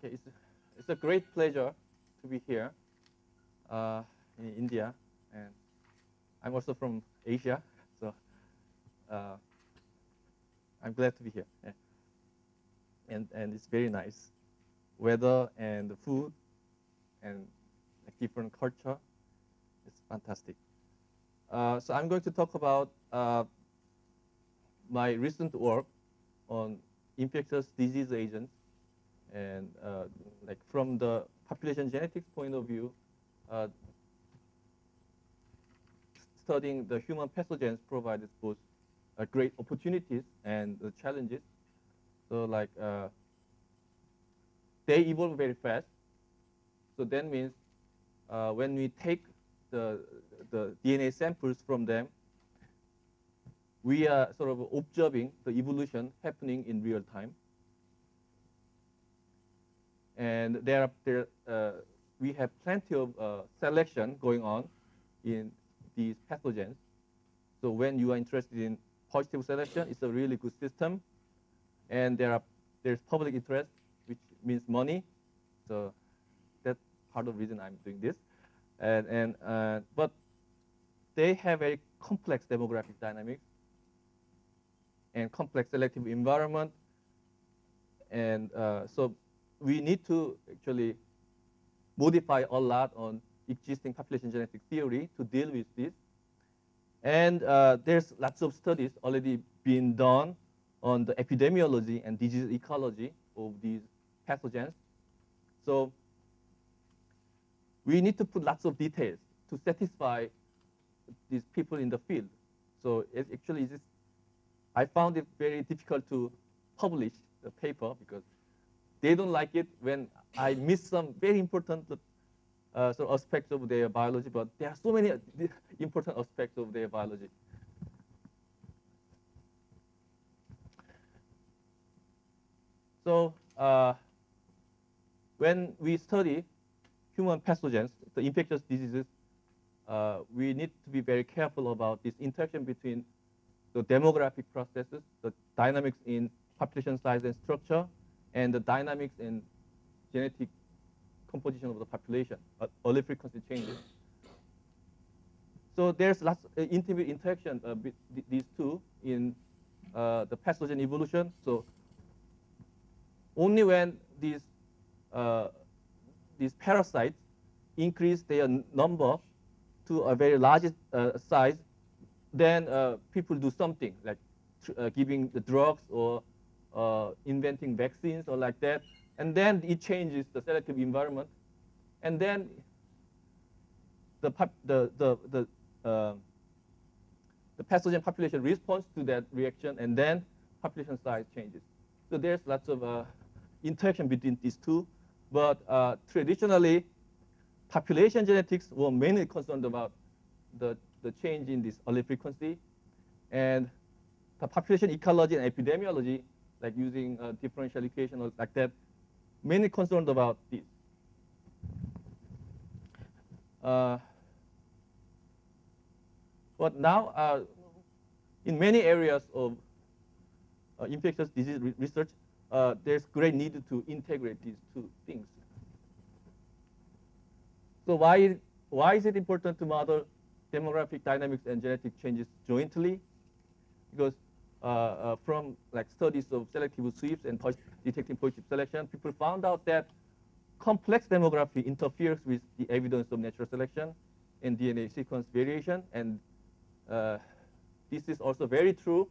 Okay, it's a great pleasure to be here in India, and I'm also from Asia, so I'm glad to be here. Yeah. And it's very nice weather and the food and like different culture. It's fantastic. So I'm going to talk about my recent work on infectious disease agents, and like from the population genetics point of view, studying the human pathogens provides both great opportunities and challenges. So like they evolve very fast. So that means when we take the DNA samples from them, we are sort of observing the evolution happening in real time. And we have plenty of selection going on in these pathogens. So when you are interested in positive selection, it's a really good system. And there's public interest, which means money. So that's part of the reason I'm doing this. But they have a complex demographic dynamics and complex selective environment. And so we need to actually modify a lot on existing population genetic theory to deal with this. And there's lots of studies already being done on the epidemiology and disease ecology of these pathogens. So we need to put lots of details to satisfy these people in the field. So actually, I found it very difficult to publish the paper because they don't like it when I miss some very important sort of aspects of their biology, but there are so many important aspects of their biology. So when we study human pathogens, the infectious diseases, we need to be very careful about this interaction between the demographic processes, the dynamics in population size and structure, and the dynamics in genetic composition of the population, early frequency changes. So there's lots of intimate interaction with these two in the pathogen evolution. So only when these parasites increase their number to a very large size, then people do something like giving the drugs or inventing vaccines or like that. And then it changes the selective environment. And then the pathogen population responds to that reaction, and then population size changes. So there's lots of interaction between these two. But traditionally, population genetics were mainly concerned about the change in this early frequency. And the population ecology and epidemiology, like using differential equation or like that, mainly concerned about this. But now, in many areas of infectious disease research, there's great need to integrate these two things. So why is it important to model demographic dynamics and genetic changes jointly? Because from like studies of selective sweeps and detecting positive selection, people found out that complex demography interferes with the evidence of natural selection and DNA sequence variation. And this is also very true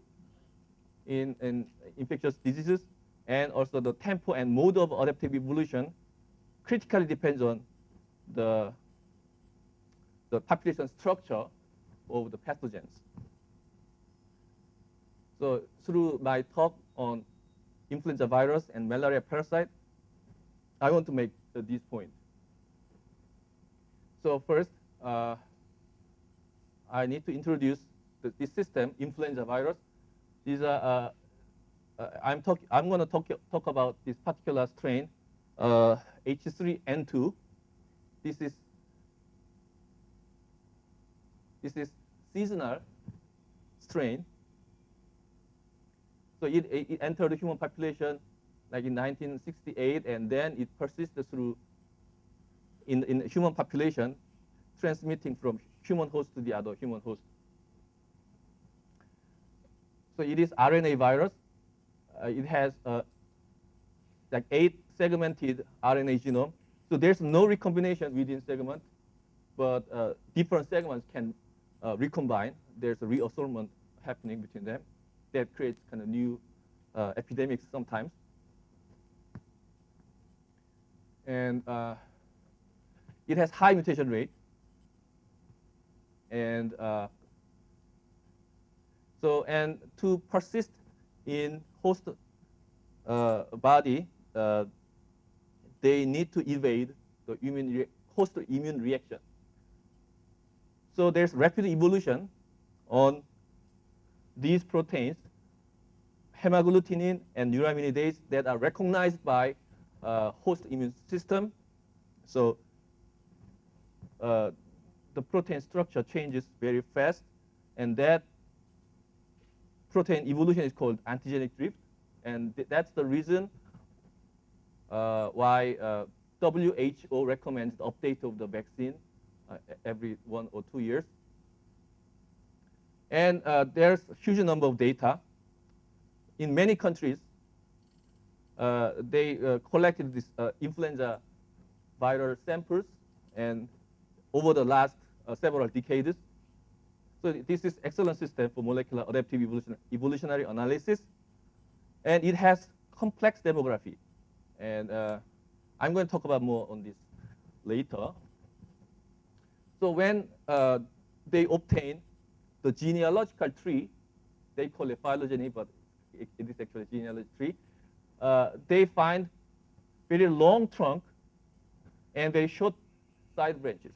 in infectious diseases. And also the tempo and mode of adaptive evolution critically depends on the population structure of the pathogens. So through my talk on influenza virus and malaria parasite, I want to make this point. So first, I need to introduce this system, influenza virus. These are, I'm going to talk about this particular strain, H3N2. This is seasonal strain. So it entered the human population like in 1968, and then it persisted through in human population, transmitting from human host to the other human host. So it is RNA virus. It has like 8 segmented RNA genome. So there's no recombination within segment, but different segments can recombine. There's a reassortment happening between them that creates kind of new epidemics sometimes. And it has high mutation rate. And and to persist in host body, they need to evade the host immune reaction. So there's rapid evolution on these proteins, hemagglutinin and neuraminidase, that are recognized by host immune system. So the protein structure changes very fast, and that protein evolution is called antigenic drift, and that's the reason why WHO recommends the update of the vaccine every 1 or 2 years. And there's a huge number of data. In many countries, they collected this influenza viral samples, and over the last several decades. So this is excellent system for molecular adaptive evolutionary analysis, and it has complex demography. And I'm going to talk about more on this later. So when they obtain the genealogical tree, they call it phylogeny, but it is actually a genealogy tree. They find very long trunk and very short side branches.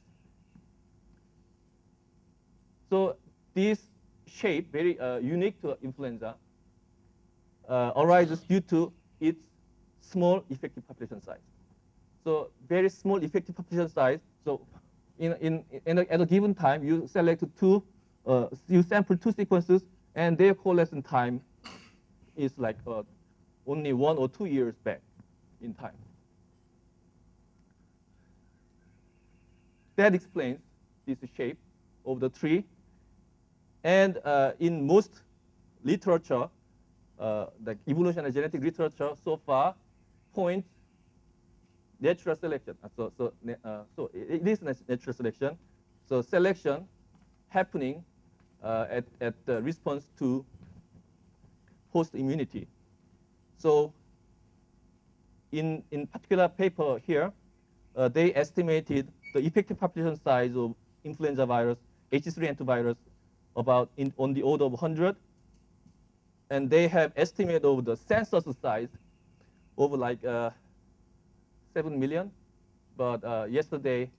So this shape, very unique to influenza, arises due to its small effective population size. So very small effective population size. So at a given time, you select you sample 2 sequences, and their coalescent time is like only 1 or 2 years back in time. That explains this shape of the tree. And in most literature, the evolutionary genetic literature so far points natural selection. So it is natural selection. So selection happening at the response to host immunity. So in particular paper here, they estimated the effective population size of influenza virus, H3N2 virus, about on the order of 100. And they have estimate of the census size over like 7 million. But yesterday,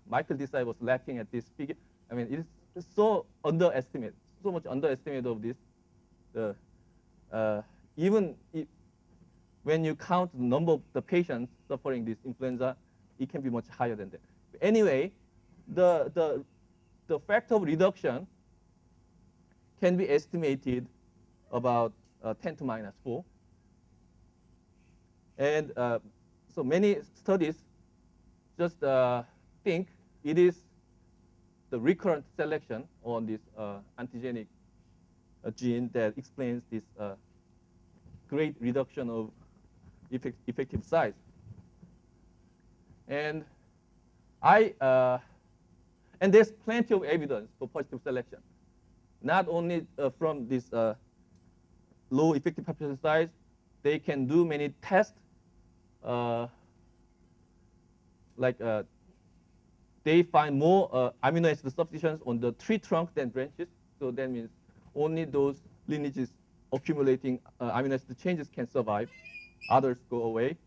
Michael Desai was laughing at this figure. I mean, it is so underestimated, so much underestimated of this. Even when you count the number of the patients suffering this influenza, it can be much higher than that. Anyway, the factor of reduction can be estimated about 10 to minus 4. And so many studies just think it is the recurrent selection on this antigenic gene that explains this great reduction of effective size. And and there's plenty of evidence for positive selection, not only from this low effective population size. They can do many tests, they find more amino acid substitutions on the tree trunk than branches. So that means only those lineages accumulating amino acid changes can survive. Others go away.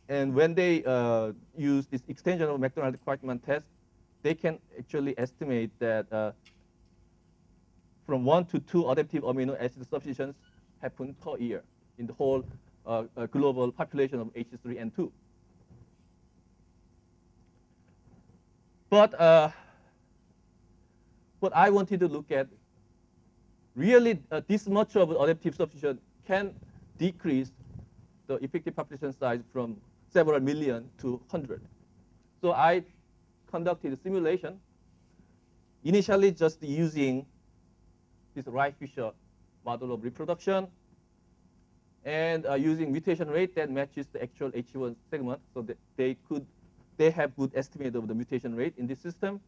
And when they use this extension of McDonald-Quackman test, they can actually estimate that from 1 to 2 adaptive amino acid substitutions happen per year in the whole global population of H3N2. But what I wanted to look at, really this much of adaptive substitution can decrease the effective population size from several million to 100. So I conducted a simulation, initially just using this Wright-Fisher model of reproduction and using mutation rate that matches the actual H1 segment, so that they have good estimate of the mutation rate in this system.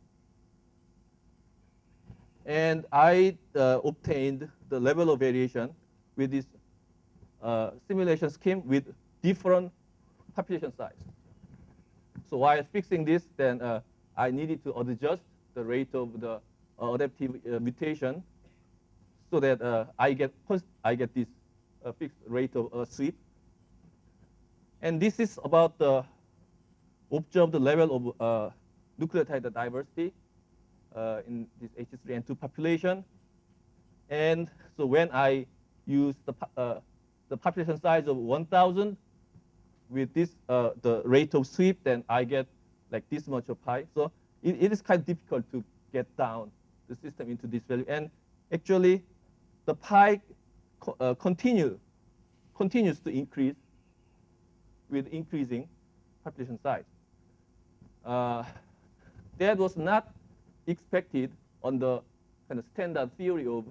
And I obtained the level of variation with this simulation scheme with different population size. So while fixing this, then I needed to adjust the rate of the adaptive mutation so that I get this fixed rate of sweep. And this is about the observed level of nucleotide diversity in this H3N2 population. And so when I use the population size of 1,000 with this the rate of sweep, then I get like this much of pi. So it is kind of difficult to get down the system into this value. And actually, the pi continues to increase with increasing population size. That was not expected on the kind of standard theory of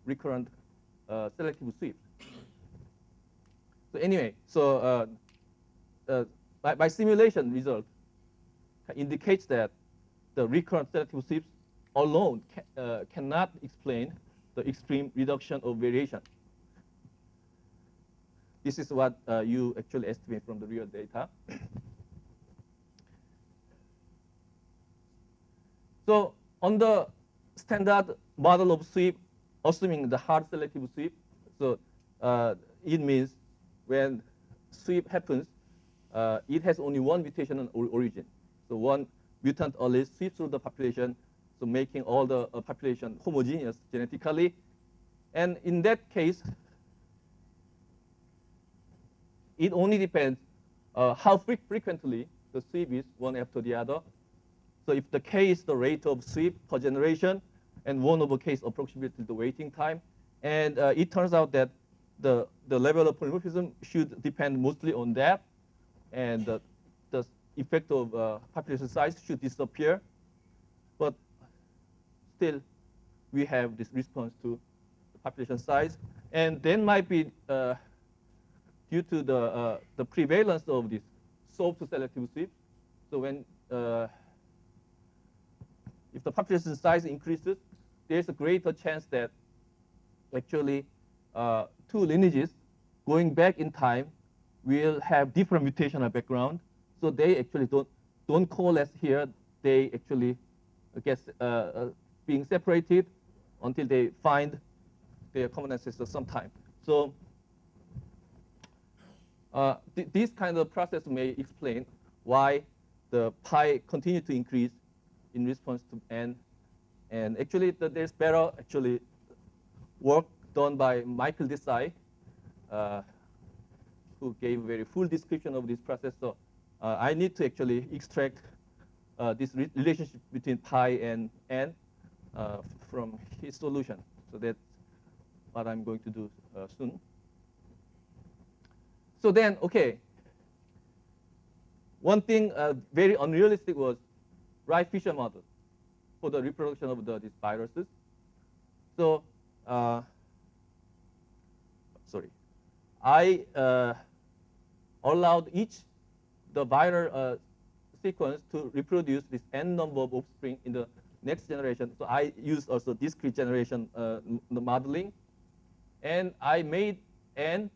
recurrent selective sweep. So anyway, so my simulation result indicates that the recurrent selective sweeps alone cannot explain the extreme reduction of variation. This is what you actually estimate from the real data. So on the standard model of sweep, assuming the hard selective sweep, so it means when sweep happens, it has only one mutation on origin. So one mutant allele sweeps through the population, so making all the population homogeneous genetically. And in that case, it only depends how frequently the sweep is one after the other. So if the k is the rate of sweep per generation, and 1 over k is approximately the waiting time, and it turns out that the level of polymorphism should depend mostly on that, and the effect of population size should disappear. But still, we have this response to the population size, and then might be due to the prevalence of this soft selective sweep. So when if the population size increases, there's a greater chance that actually two lineages going back in time will have different mutational background. So they actually don't coalesce here. They actually get being separated until they find their common ancestor sometime. So this kind of process may explain why the pi continue to increase in response to n. And actually, there's better work done by Michael Desai, who gave a very full description of this process. So I need to actually extract this relationship between pi and n from his solution. So that's what I'm going to do soon. So then, okay, one thing very unrealistic was Wright-Fisher model for the reproduction of these viruses. So, sorry, I allowed the viral sequence to reproduce this n number of offspring in the next generation. So I used also discrete generation the modeling, and I made n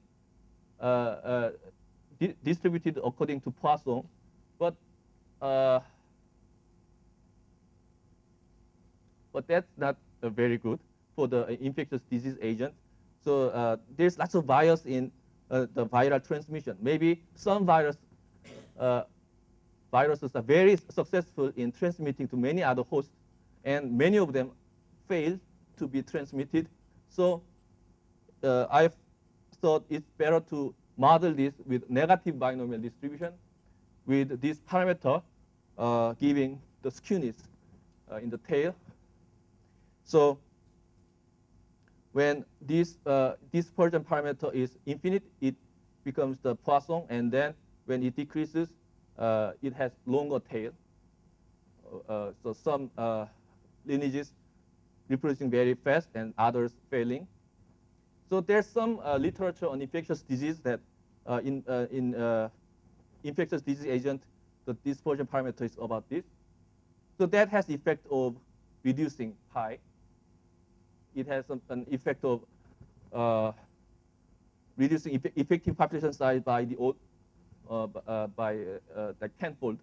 distributed according to Poisson, but that's not very good for the infectious disease agent. So there's lots of bias in the viral transmission. Maybe some viruses are very successful in transmitting to many other hosts, and many of them fail to be transmitted. So I thought it's better to model this with negative binomial distribution with this parameter giving the skewness in the tail. So when this dispersion parameter is infinite, it becomes the Poisson, and then when it decreases, it has longer tail. So some lineages reproducing very fast and others failing. So there's some literature on infectious disease that in infectious disease agent, the dispersion parameter is about this. So that has the effect of reducing pi. It has an effect of reducing effective population size by the like tenfold.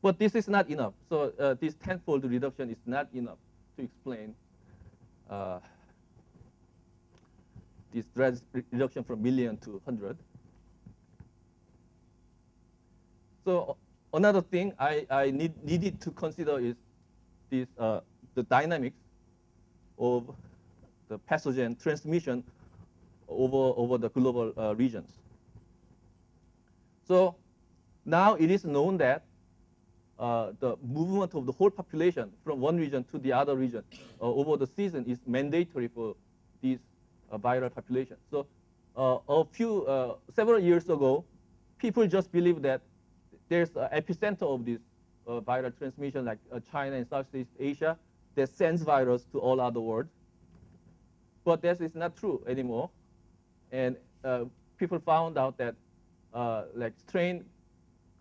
But this is not enough. So this tenfold reduction is not enough to explain this reduction from million to 100. So another thing I needed to consider is this, the dynamics of the pathogen transmission over the global regions. So now it is known that the movement of the whole population from one region to the other region over the season is mandatory for these viral populations. So several years ago, people just believed that there's an epicenter of this viral transmission, like China and Southeast Asia, that sends virus to all other world. But that is not true anymore. And people found out that like strain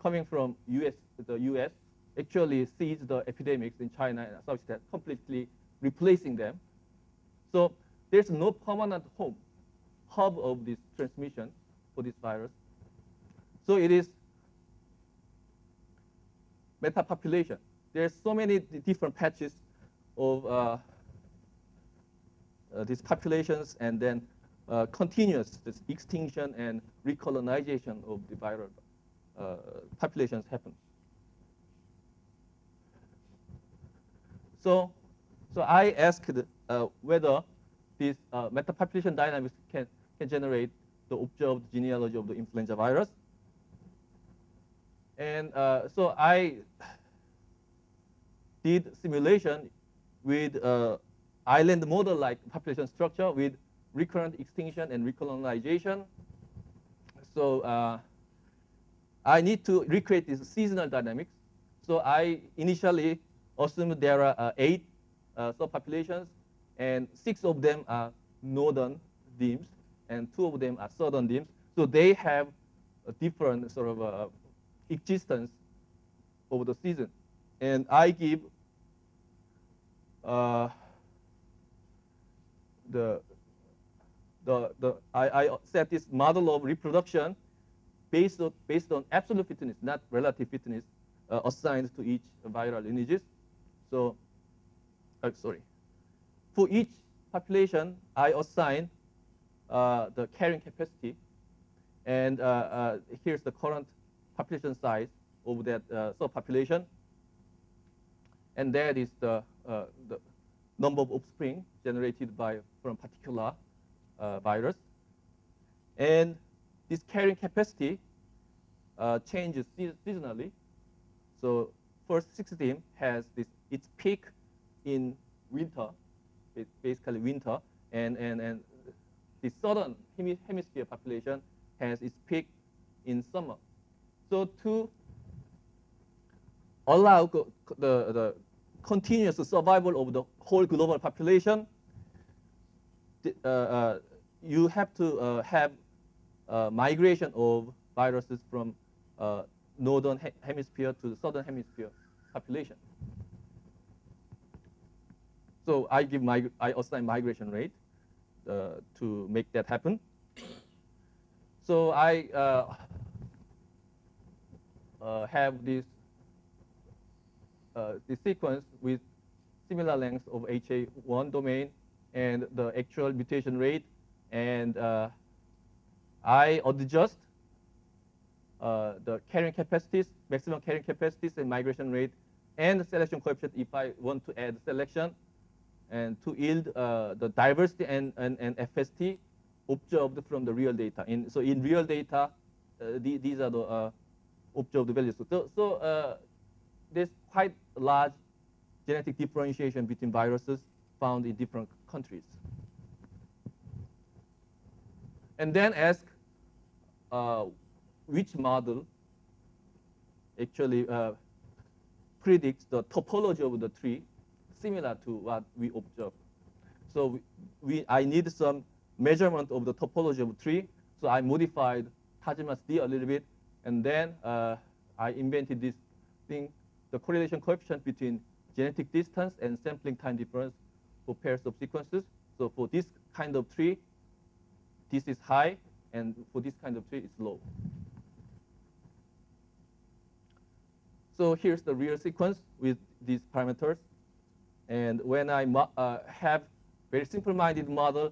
coming from the US actually seized the epidemics in China and Southeast Asia, completely replacing them. So there's no permanent hub of this transmission for this virus. So it is metapopulation. There's so many different patches of these populations, and then continuous this extinction and recolonization of the viral populations happen. So I asked whether this metapopulation dynamics can generate the observed genealogy of the influenza virus. And so I did simulation with island model-like population structure with recurrent extinction and recolonization. So I need to recreate this seasonal dynamics. So I initially assumed there are 8 subpopulations, and 6 of them are northern dims, and 2 of them are southern dims. So they have a different sort of existence over the season. And I give I set this model of reproduction based on absolute fitness, not relative fitness, assigned to each viral lineages. So, for each population, I assign the carrying capacity, and here's the current population size of that subpopulation, and that is the number of offspring generated from particular virus. And this carrying capacity changes seasonally. So first 6 dim has its peak in winter, basically winter, and the southern hemisphere population has its peak in summer. So to allow the continuous survival of the whole global population, you have to have migration of viruses from northern hemisphere to the southern hemisphere population. So I assign migration rate to make that happen. So I have this sequence with similar length of HA1 domain and the actual mutation rate, and I adjust the carrying capacities, maximum carrying capacities and migration rate, and the selection coefficient if I want to add selection, and to yield the diversity and FST observed from the real data. So in real data, these are the observed values. So there's quite large genetic differentiation between viruses found in different countries. And then ask which model actually predicts the topology of the tree similar to what we observed. So I need some measurement of the topology of the tree. So I modified Habermas D a little bit, and then I invented this thing, the correlation coefficient between genetic distance and sampling time difference for pairs of sequences. So for this kind of tree, this is high, and for this kind of tree, it's low. So here's the real sequence with these parameters. And when I have very simple-minded model,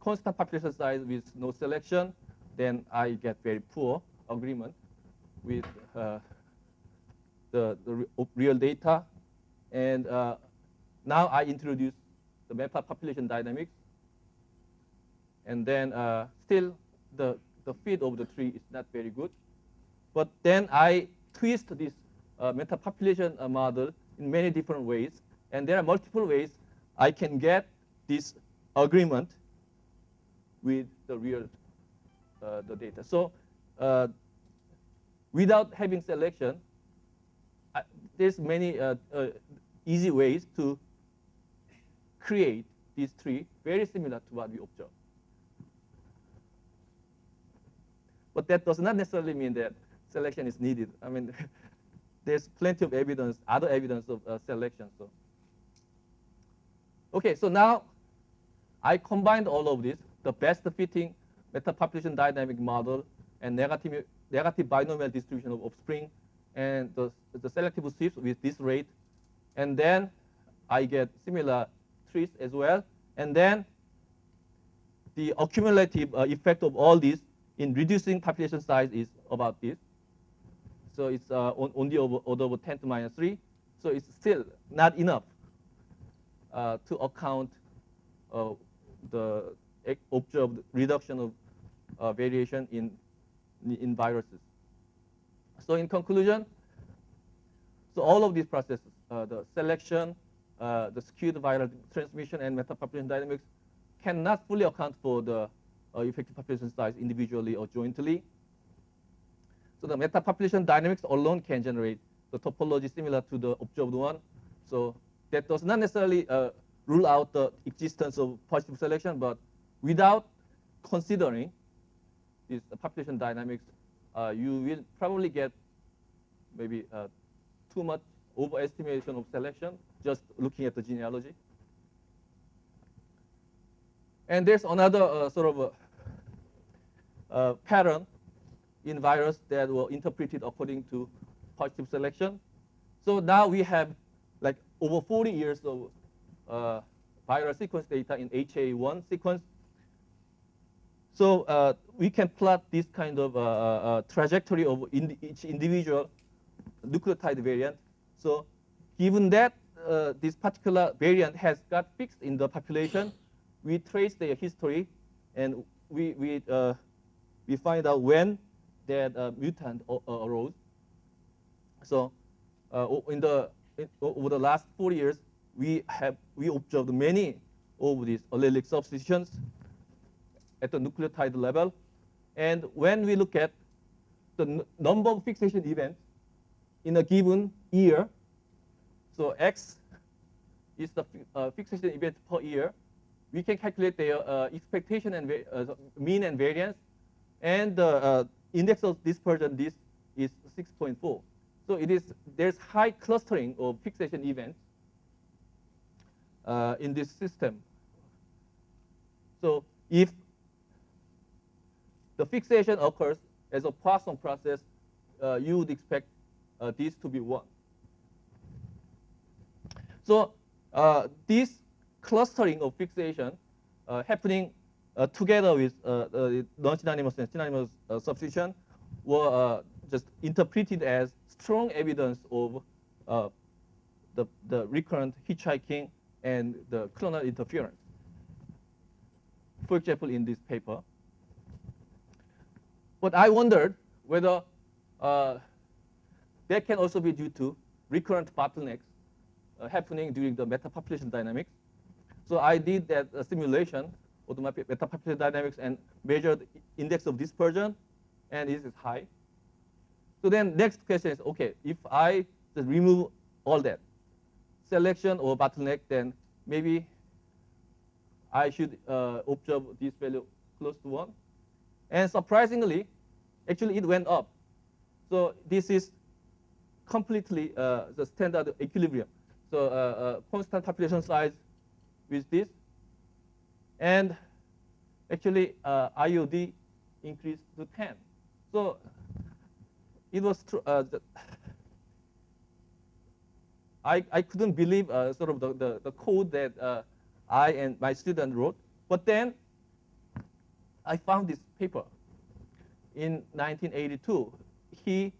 constant population size with no selection, then I get very poor agreement with the real data. And now I introduce the metapopulation dynamics. And then still the fit of the tree is not very good. But then I twist this metapopulation model in many different ways. And there are multiple ways I can get this agreement with the real the data. So without having selection, there's many easy ways to create this tree very similar to what we observe. But that does not necessarily mean that selection is needed. I mean, there's plenty of evidence, other evidence of selection. So, okay, so now I combined all of this, the best fitting metapopulation dynamic model and negative binomial distribution of offspring and the selective shifts with this rate. And then I get similar trees as well. And then the accumulative effect of all these in reducing population size is about this. So it's on the order of 10 to minus 3. So it's still not enough to account the observed reduction of variation in viruses. So in conclusion, so all of these processes, the selection, the skewed viral transmission, and metapopulation dynamics cannot fully account for the effective population size individually or jointly. So the metapopulation dynamics alone can generate the topology similar to the observed one. So that does not necessarily rule out the existence of positive selection, but without considering this population dynamics, you will probably get maybe too much overestimation of selection just looking at the genealogy. And there's another sort of pattern in virus that were interpreted according to positive selection. So now we have like over 40 years of viral sequence data in HA1 sequence. So we can plot this kind of trajectory of each individual nucleotide variant. So given that this particular variant has got fixed in the population, we trace their history, and we find out when that mutant arose. So over the last 4 years, we observed many of these allelic substitutions at the nucleotide level. And when we look at the number of fixation events in a given year, so X is the fixation event per year, we can calculate their expectation and mean and variance, and the index of dispersion, this is 6.4. So there's high clustering of fixation events in this system. So if the fixation occurs as a Poisson process, you would expect this to be 1. So this clustering of fixation happening together with non-synonymous and synonymous substitution were just interpreted as strong evidence of the recurrent hitchhiking and the clonal interference. For example, in this paper. But I wondered whether that can also be due to recurrent bottlenecks happening during the metapopulation dynamics. So I did that simulation of the metapopulation dynamics and measured index of dispersion, and it is high. So then next question is, okay, if I just remove all that, selection or bottleneck, then maybe I should observe this value close to 1. And surprisingly, actually it went up. So this is completely the standard equilibrium. So constant population size with this. And actually IOD increased to 10. So it was true. I couldn't believe sort of the code that I and my student wrote. But then I found this paper in 1982. He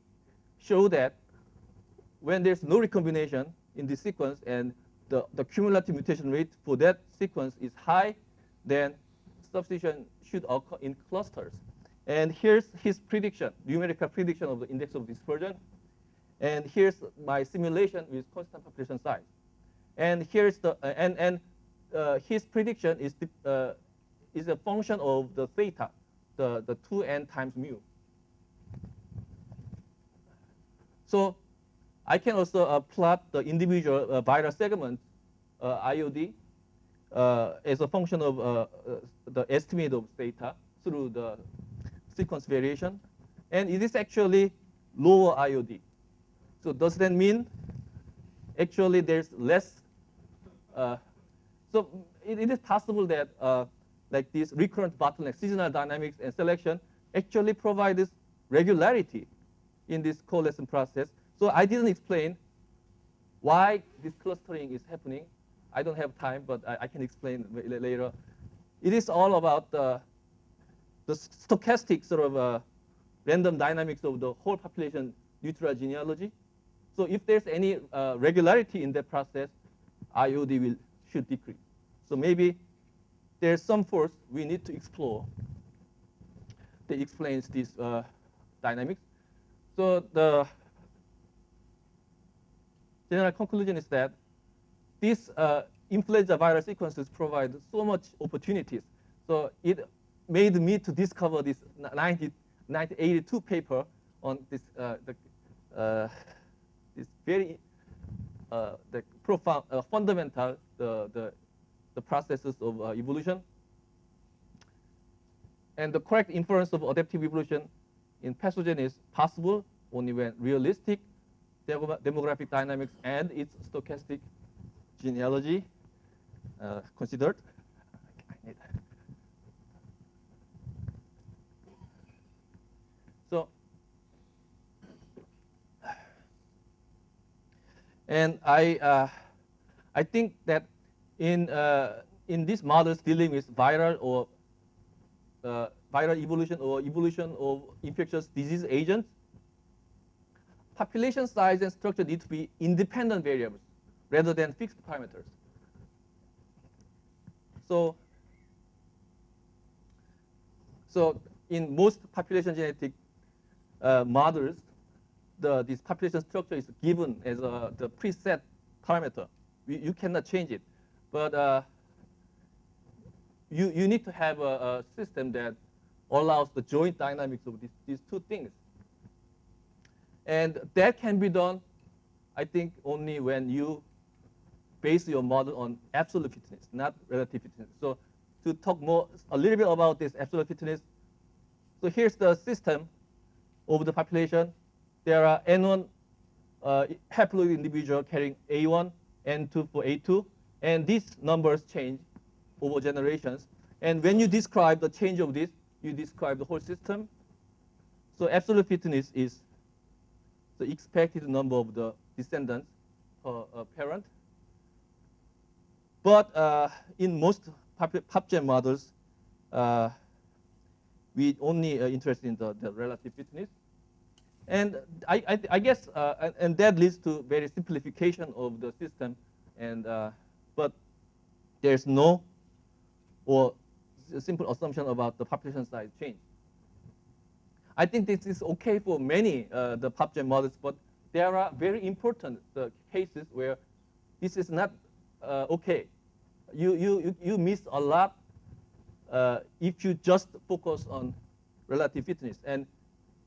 showed that when there's no recombination in this sequence and the cumulative mutation rate for that sequence is high, then substitution should occur in clusters. And here's his prediction, numerical prediction of the index of dispersion. And here's my simulation with constant population size. And here's the his prediction is a function of the theta, the 2n times mu. So I can also plot the individual viral segment IOD as a function of the estimate of theta through the sequence variation. And it is actually lower IOD. So does that mean actually there's less? So it is possible that like this recurrent bottleneck, seasonal dynamics and selection actually provide this regularity in this coalescent process. So I didn't explain why this clustering is happening. I don't have time, but I can explain later. It is all about the stochastic sort of random dynamics of the whole population neutral genealogy. So if there's any regularity in that process, IOD should decrease. So maybe there's some force we need to explore that explains these dynamics. So the general conclusion is that these influenza viral sequences provide so much opportunities. So it made me to discover this 1982 paper on this this very the profound, fundamental the processes of evolution. And the correct inference of adaptive evolution in pathogen is possible only when realistic demographic dynamics and its stochastic genealogy considered. So, and I think that in these models dealing with viral or viral evolution or evolution of infectious disease agents, population size and structure need to be independent variables rather than fixed parameters. So in most population genetic models, this population structure is given as the preset parameter. You cannot change it. But you need to have a system that allows the joint dynamics of these two things. And that can be done, I think, only when you base your model on absolute fitness, not relative fitness. So to talk a little bit about this absolute fitness, so here's the system of the population. There are N1 haploid individual carrying A1, N2 for A2, and these numbers change over generations. And when you describe the change of this, you describe the whole system. So absolute fitness is the expected number of the descendants per parent. But in most PopGen models, we only interested in the relative fitness. And I guess, and that leads to very simplification of the system. And but there's no or a simple assumption about the population size change. I think this is okay for many the PopGen models, but there are very important cases where this is not okay. You miss a lot if you just focus on relative fitness. And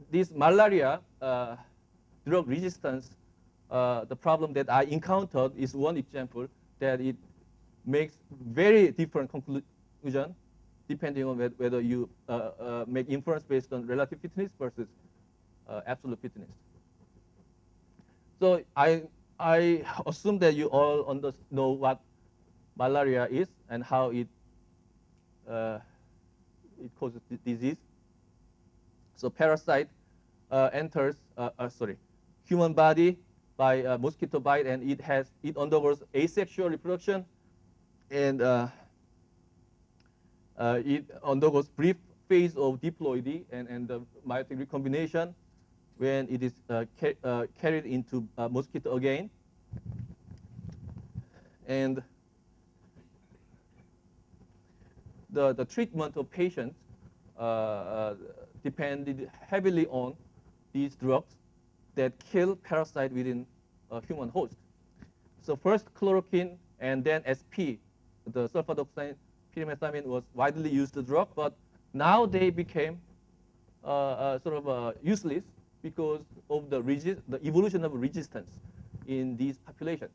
this malaria drug resistance, the problem that I encountered is one example that it makes very different conclusion depending on whether you make inference based on relative fitness versus absolute fitness. So I assume that you all know what malaria is and how it causes disease. So parasite enters human body by mosquito bite, and it undergoes asexual reproduction, and it undergoes brief phase of diploidy and the meiotic recombination when it is carried into mosquito again. And the treatment of patients depended heavily on these drugs that kill parasite within a human host. So first chloroquine and then SP, the sulfadoxine pyrimethamine was widely used drug, but now they became useless because of the evolution of resistance in these populations.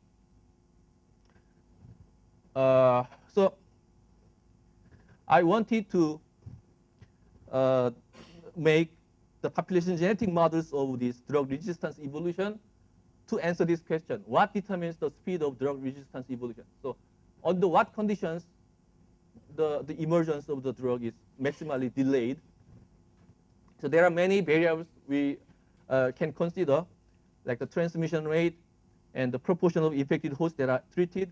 So I wanted to make the population genetic models of this drug resistance evolution to answer this question. What determines the speed of drug resistance evolution? So under what conditions the emergence of the drug is maximally delayed? So there are many variables we can consider, like the transmission rate and the proportion of infected hosts that are treated.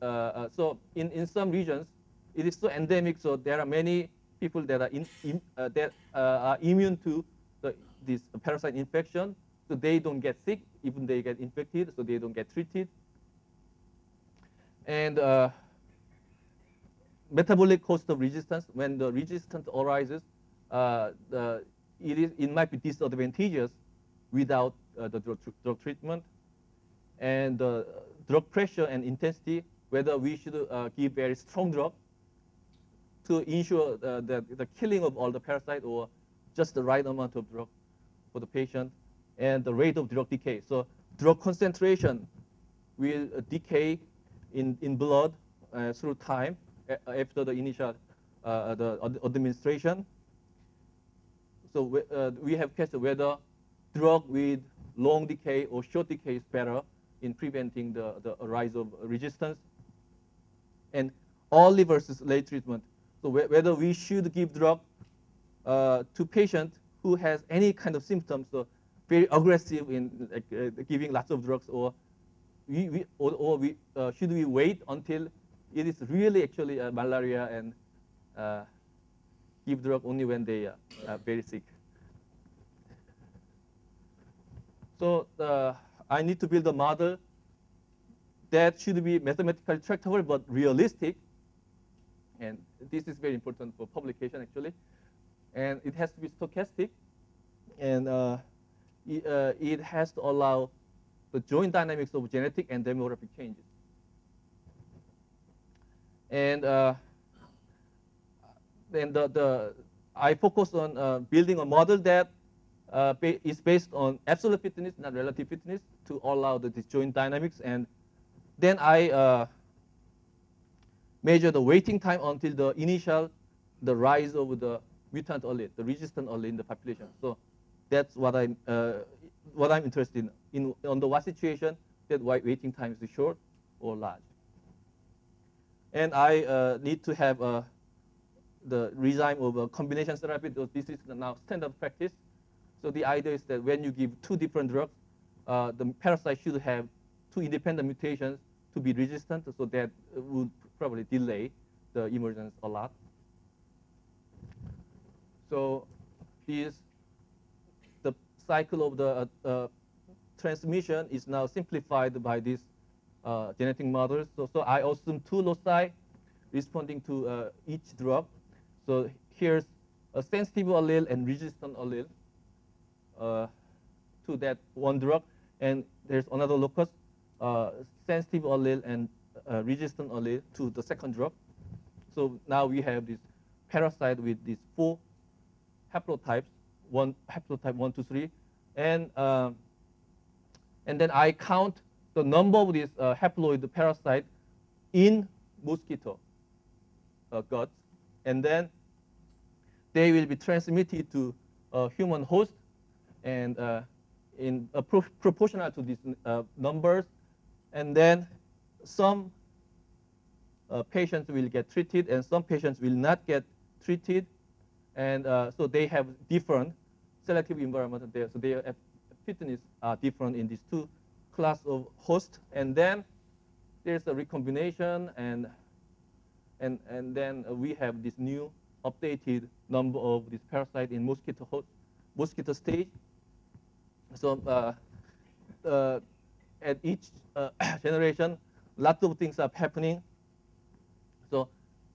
So in some regions, it is so endemic, so there are many people that are immune to this parasite infection, so they don't get sick, even they get infected, so they don't get treated. And metabolic cost of resistance, when the resistance arises, it might be disadvantageous without the drug treatment. And the drug pressure and intensity, whether we should give very strong drug to ensure the killing of all the parasite or just the right amount of drug for the patient, and the rate of drug decay. So drug concentration will decay in blood through time after the initial administration. So we have tested whether drug with long decay or short decay is better in preventing the rise of resistance. And early versus late treatment. So whether we should give drug to patient who has any kind of symptoms, so very aggressive in giving lots of drugs, or should we wait until it is really actually malaria and give drug only when they are very sick. So I need to build a model that should be mathematically tractable but realistic. And this is very important for publication, actually. And it has to be stochastic. And it has to allow the joint dynamics of genetic and demographic changes. And then I focus on building a model that is based on absolute fitness, not relative fitness, to allow the disjoint dynamics. And then I measure the waiting time until the rise of the mutant allele, the resistant allele in the population. So that's what I'm interested in under what situation that waiting time is short or large. And I need to have the regime of combination therapy. This is now standard practice. So the idea is that when you give two different drugs, the parasite should have two independent mutations to be resistant, so that would probably delay the emergence a lot. So the cycle of the transmission is now simplified by these genetic models. So I assume two loci responding to each drug. So here's a sensitive allele and resistant allele to that one drug, and there's another locus sensitive allele and resistant allele to the second drug. So now we have this parasite with these 4 haplotypes, haplotype 1, 2, 3, and then I count the number of these haploid parasite in mosquito guts, and then they will be transmitted to a human host, and in proportional to these numbers, and then some patients will get treated and some patients will not get treated, and so they have different selective environment there. So their fitness are different in these 2 class of host, and then there's a recombination, and then we have this new updated number of this parasite in mosquito stage. So at each generation, lots of things are happening. So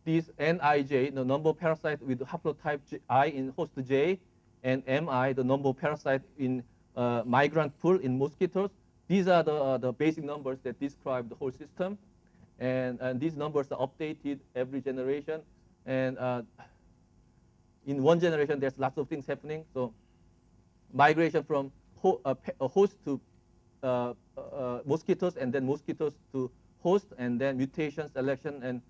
this Nij, the number of parasites with haplotype I in host J, and Mi, the number of parasites in migrant pool in mosquitoes, these are the basic numbers that describe the whole system. And these numbers are updated every generation. And in one generation, there's lots of things happening. So migration from a host to mosquitoes, and then mosquitoes to host, and then mutation, selection,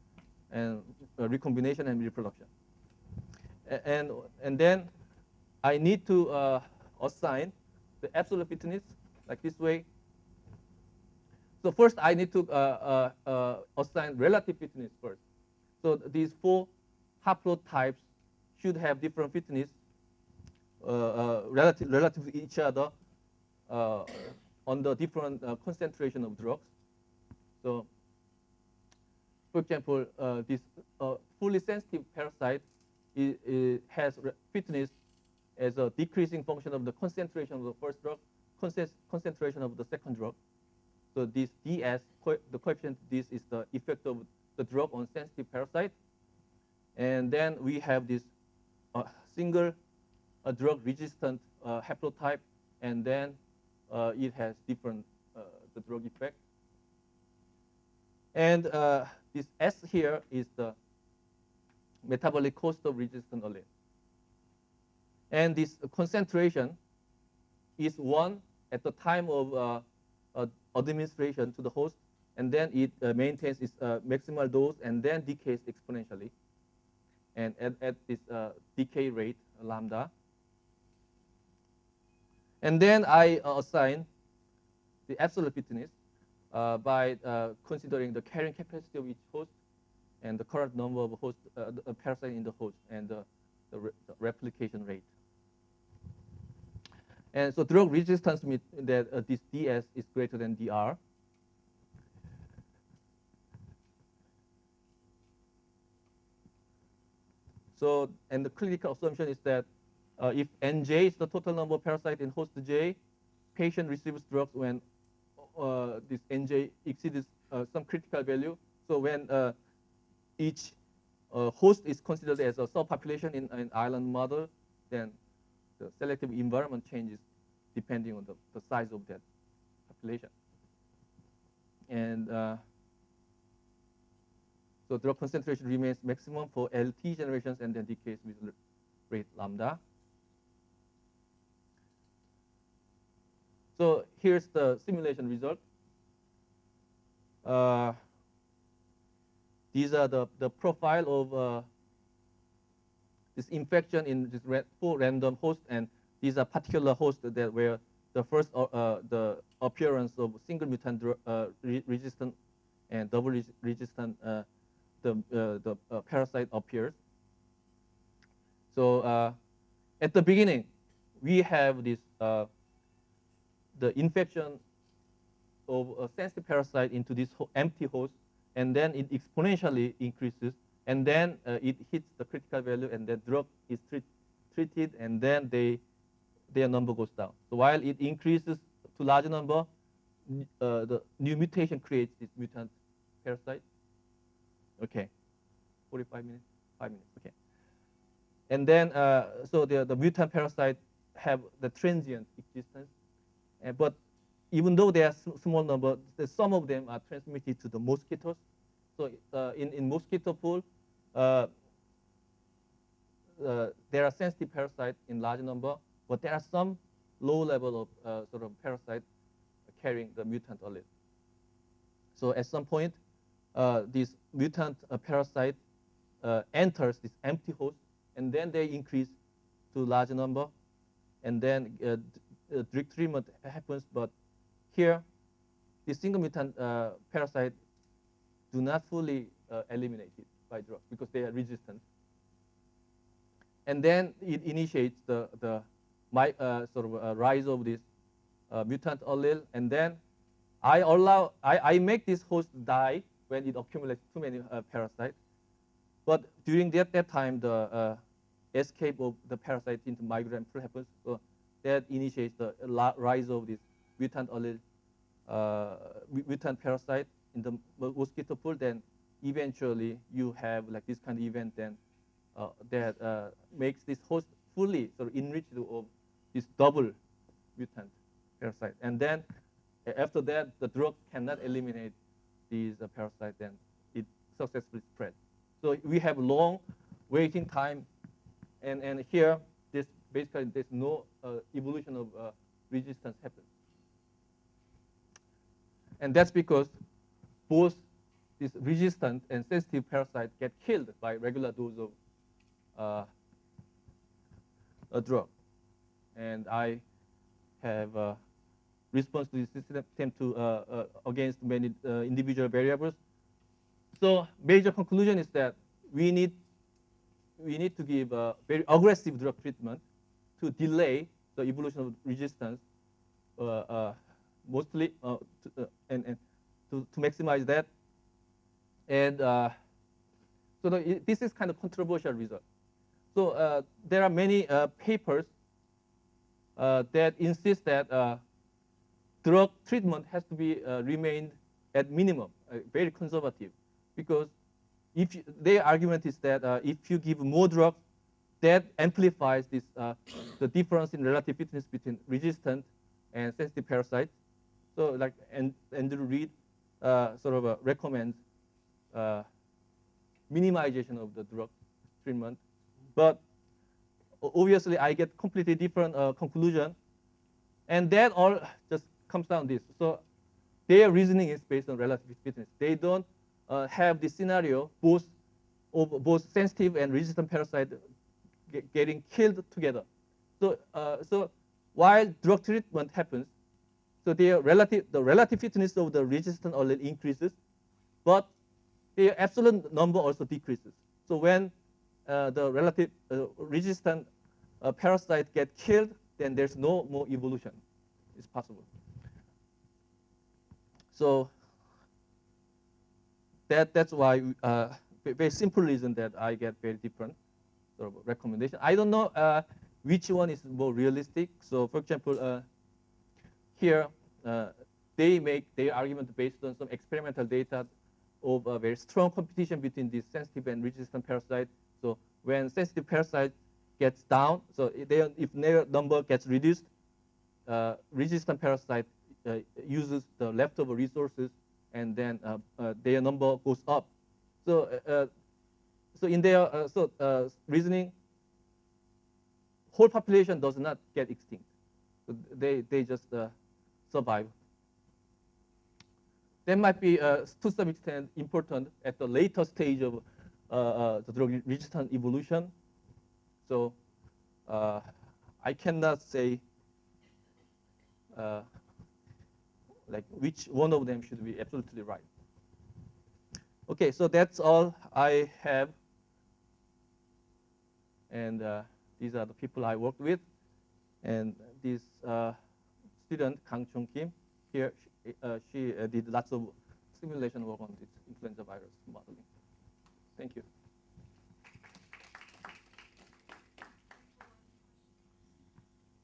and recombination and reproduction. And then I need to assign the absolute fitness like this way. So first, I need to assign relative fitness first. So these 4 haplotypes should have different fitness relative to each other on the different concentration of drugs. So, for example, this fully sensitive parasite has fitness as a decreasing function of the concentration of the first drug, concentration of the second drug. So this DS, the coefficient this is the effect of the drug on sensitive parasite. And then we have this single drug-resistant haplotype, and then it has different the drug effect. And this S here is the metabolic cost of resistant allele. And this concentration is 1 at the time of administration to the host, and then it maintains its maximal dose and then decays exponentially, and at this decay rate, lambda. And then I assign the absolute fitness by considering the carrying capacity of each host and the current number of host parasite in the host and the replication rate. And so drug resistance means that this DS is greater than DR. So, and the clinical assumption is that if Nj is the total number of parasites in host J, patient receives drugs when this Nj exceeds some critical value. So when each host is considered as a subpopulation in an island model, then the selective environment changes depending on the size of that population. And so drug concentration remains maximum for LT generations and then decays with rate lambda. So here's the simulation result. These are the profile of this infection in this 4 random hosts, and these are particular hosts that where the first the appearance of single mutant resistant and double resistant the parasite appears. So at the beginning, we have this the infection of a sensitive parasite into this empty host, and then it exponentially increases, and then it hits the critical value, and the drug is treated, and then their number goes down. So while it increases to larger number, the new mutation creates this mutant parasite. Okay, 45 minutes, 5 minutes, okay. And then, so the mutant parasite have the transient existence, but even though they are small number, some of them are transmitted to the mosquitoes. So in mosquito pool, there are sensitive parasites in large number, but there are some low level of sort of parasite carrying the mutant allele. So at some point, this mutant parasite enters this empty host, and then they increase to large number, and then drug treatment happens. But here, the single mutant parasite do not fully eliminate it by drugs because they are resistant. And then it initiates the sort of rise of this mutant allele, and then I make this host die when it accumulates too many parasites. But during that time, the escape of the parasite into migrant pool happens. So that initiates the rise of this mutant allele, mutant parasite in the mosquito pool. Then eventually you have like this kind of event then that makes this host fully sort of enriched of this double mutant parasite. And then after that, the drug cannot eliminate these parasites, and it successfully spread. So we have long waiting time, and here this basically there's no evolution of resistance happens. And that's because both this resistant and sensitive parasite get killed by regular dose of a drug. And I have response to this system to against many individual variables. So major conclusion is that we need to give a very aggressive drug treatment to delay the evolution of resistance, mostly and to maximize that. And so this is kind of controversial result. So there are many papers that insist that drug treatment has to be remained at minimum, very conservative, because their argument is that if you give more drugs, that amplifies this the difference in relative fitness between resistant and sensitive parasites. So like Andrew Reed sort of recommends minimization of the drug treatment. But obviously, I get completely different conclusion, and that all just comes down to this. So their reasoning is based on relative fitness. They don't have the scenario both sensitive and resistant parasite getting killed together. So so while drug treatment happens, so the relative fitness of the resistant allele increases, but the absolute number also decreases. So when the relative resistant parasite get killed, then there's no more evolution is possible. So that's why very simple reason that I get very different sort of recommendation. I don't know which one is more realistic. So for example, here they make their argument based on some experimental data of a very strong competition between these sensitive and resistant parasites. So when sensitive parasite gets down, so if their number gets reduced, resistant parasite uses the leftover resources, and then their number goes up. So so in their reasoning, whole population does not get extinct. So they just survive. That might be to some extent important at the later stage of the drug resistant evolution. So I cannot say like which one of them should be absolutely right. Okay, so that's all I have. And these are the people I worked with. And this student, Kang Chung Kim, here, she did lots of simulation work on this influenza virus modeling. Thank you.